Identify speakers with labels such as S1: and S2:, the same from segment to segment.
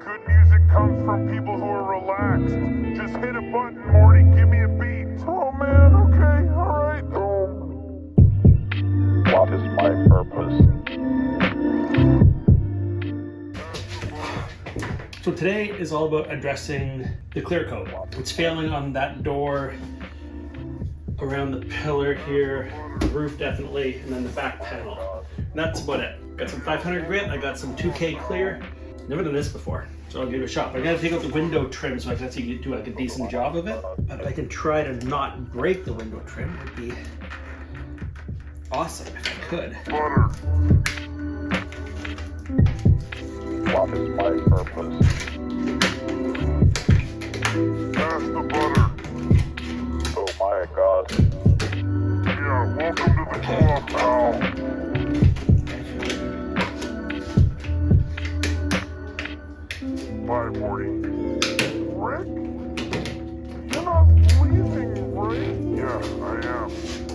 S1: Good music comes from people who are relaxed. Just hit a button, Morty. Give me a beat. Oh man, okay, alright. What is my purpose?
S2: So today is all about addressing the clear coat. It's failing on that door, around the pillar here, the roof definitely, and then the back panel. And that's about it. Got some 500 grit, I got some 2K clear. Never done this before, so I'll give it a shot. But I gotta take out the window trim so I can actually do like a decent job of it. But if I can try to not break the window trim, it would be awesome if I could.
S1: Butter. What is my purpose? Pass the butter. Oh my god. Yeah, welcome to the club, pal. Bye, Morty. Rick? You're not leaving, right? Yeah, I am.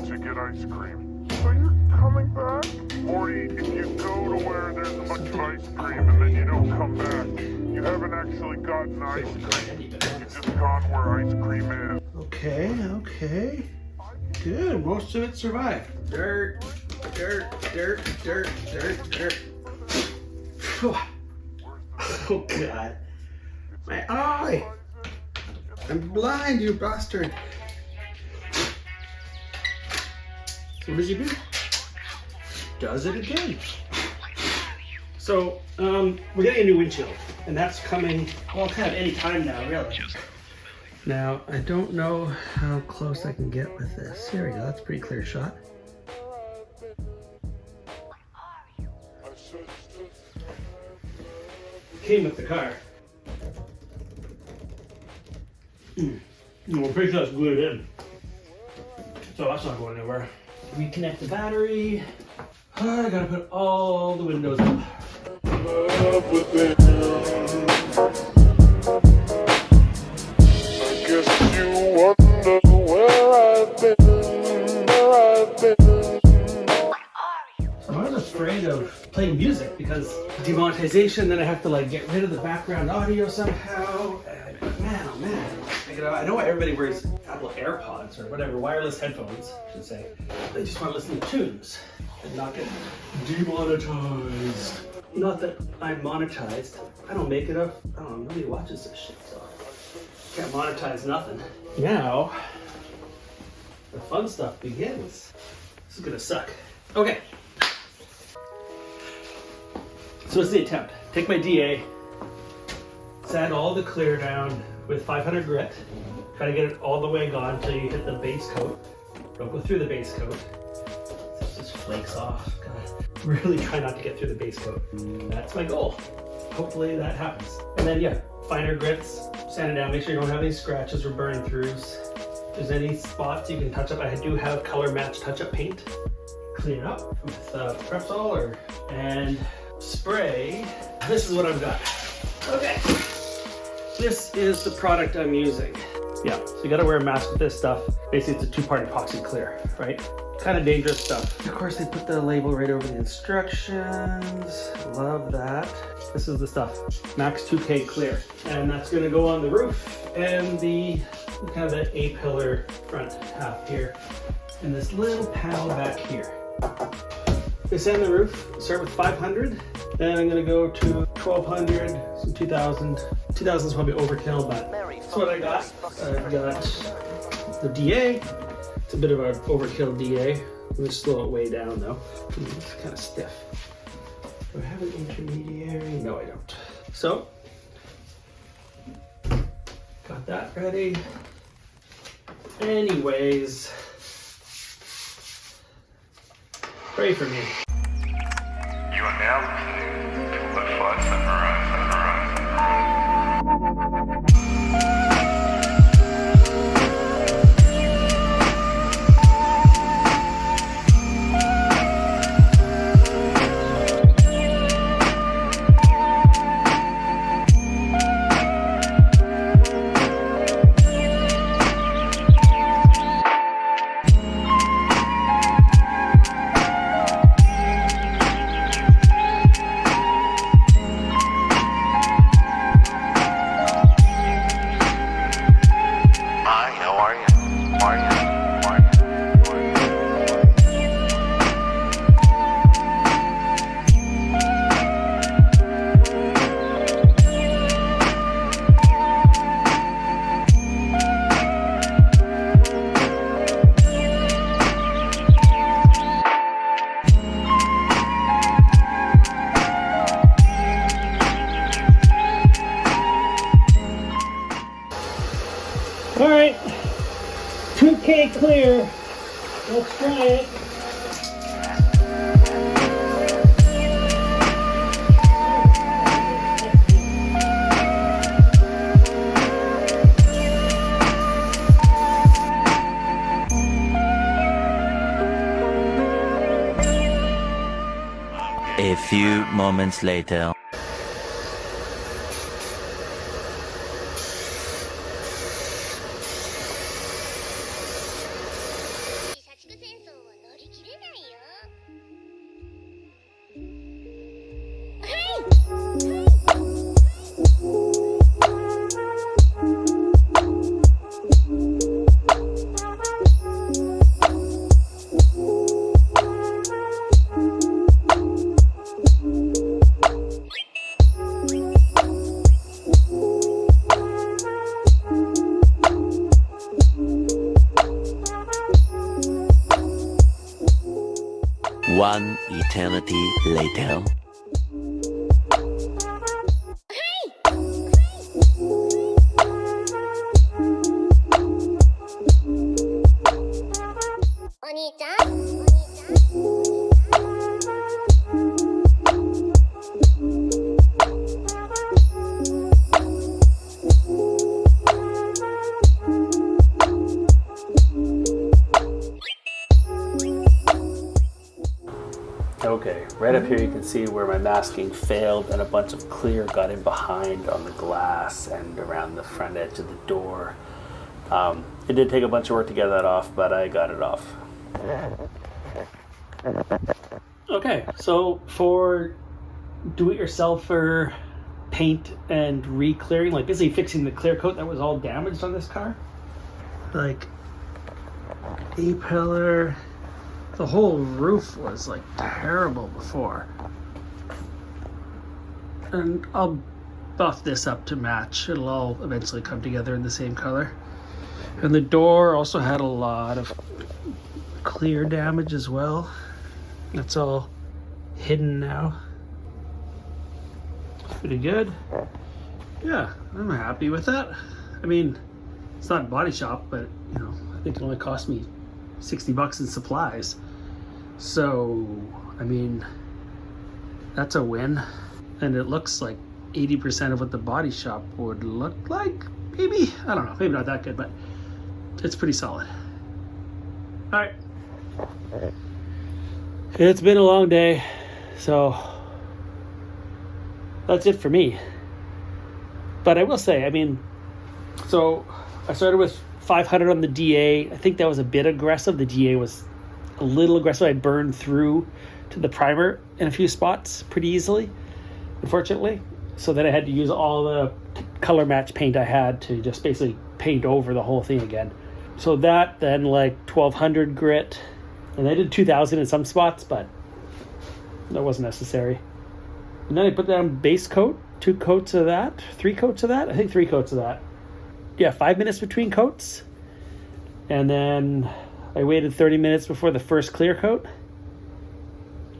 S1: To get ice cream. So you're coming back? Morty, if you go to where there's a bunch of ice cream and then you don't come back, you haven't actually gotten ice cream. You've just gone where ice cream is.
S2: Okay. Good, most of it survived. Dirt. Whew. Oh god. My eye! I'm blind, you bastard! So what does he do? Does it again. So, we're getting a new windshield, and that's coming, well, kind of any time now, really. Now, I don't know how close I can get with this. Here we go, that's a pretty clear shot. Came with the car. We're pretty sure that's glued in. So that's not going anywhere. Reconnect the battery. I gotta put all the windows up.
S1: I guess you wonder where I've been.
S2: So I was afraid of playing music because demonetization, then I have to like get rid of the background audio somehow. Man, oh man. I know everybody wears Apple AirPods or whatever, wireless headphones, I should say. They just want to listen to tunes and not get demonetized. Not that I'm monetized. I don't make enough. I don't know, nobody watches this shit, so can't monetize nothing. Now, the fun stuff begins. This is gonna suck. Okay. So it's the attempt. Take my DA, sand all the clear down with 500 grit. Try to get it all the way gone until you hit the base coat. Don't go through the base coat. So it just flakes off. Gotta really try not to get through the base coat. That's my goal. Hopefully that happens. And then yeah, finer grits, sand it down, make sure you don't have any scratches or burn throughs. If there's any spots you can touch up, I do have color match touch-up paint. Clean it up with Delsol and spray. This is what I've got. Okay. This is the product I'm using. Yeah, so you gotta wear a mask with this stuff. Basically, it's a two-part epoxy clear, right? Kind of dangerous stuff. Of course, they put the label right over the instructions. Love that. This is the stuff, Max 2K clear. And that's gonna go on the roof and the kind of the A-pillar front half here. And this little panel back here. This end the roof, start with 500. Then I'm gonna go to 1200, some 2000. 2000 is probably overkill, but that's what I got. I've got the DA. It's a bit of an overkill DA. Let me slow it way down though. It's kind of stiff. Do I have an intermediary? No, I don't. So, got that ready. Anyways, pray for me.
S1: You are now listening to the Flight Sunrise.
S2: All right, 2K clear. Let's try it.
S3: A few moments later. One eternity later.
S2: Okay, right up here you can see where my masking failed and a bunch of clear got in behind on the glass and around the front edge of the door. It did take a bunch of work to get that off, but I got it off. Okay, so for do-it-yourselfer paint and re-clearing, like basically fixing the clear coat that was all damaged on this car, like A-pillar, the whole roof was like terrible before. And I'll buff this up to match. It'll all eventually come together in the same color. And the door also had a lot of clear damage as well. That's all hidden now. Pretty good. Yeah, I'm happy with that. I mean, it's not a body shop, but you know, I think it only cost me $60 in supplies. So, I mean, that's a win. And it looks like 80% of what the body shop would look like. Maybe, I don't know, maybe not that good, but it's pretty solid. All right. It's been a long day, so that's it for me. But I will say, I mean, so I started with 500 on the DA. I think that was a bit aggressive. The DA was a little aggressive. I burned through to the primer in a few spots pretty easily, unfortunately. So then I had to use all the color match paint I had to just basically paint over the whole thing again. So that, then like 1200 grit, and I did 2000 in some spots, but that wasn't necessary. And then I put down base coat, 2 coats of that, 3 coats of that. I think 3 coats of that. Yeah, 5 minutes between coats. And then I waited 30 minutes before the first clear coat.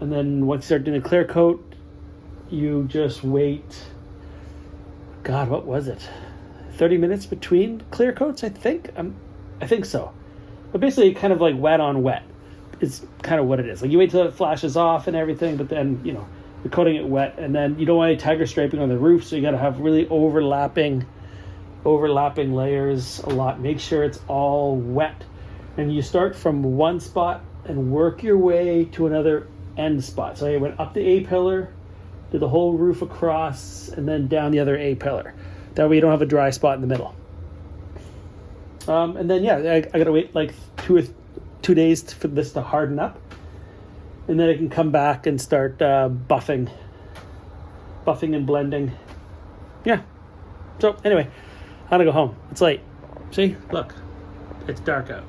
S2: And then once you start doing the clear coat, you just wait, God, what was it? 30 minutes between clear coats, I think? I think so. But basically kind of like wet on wet is kind of what it is. Like you wait till it flashes off and everything, but then, you know, you're coating it wet, and then you don't want any tiger striping on the roof, so you got to have really overlapping layers a lot. Make sure it's all wet. And you start from one spot and work your way to another end spot. So I went up the A-pillar, did the whole roof across, and then down the other A-pillar. That way you don't have a dry spot in the middle. And then, yeah, I got to wait like 2 days for this to harden up. And then I can come back and start buffing and blending. Yeah. So anyway, I'm gonna go home. It's late. See, look, it's dark out.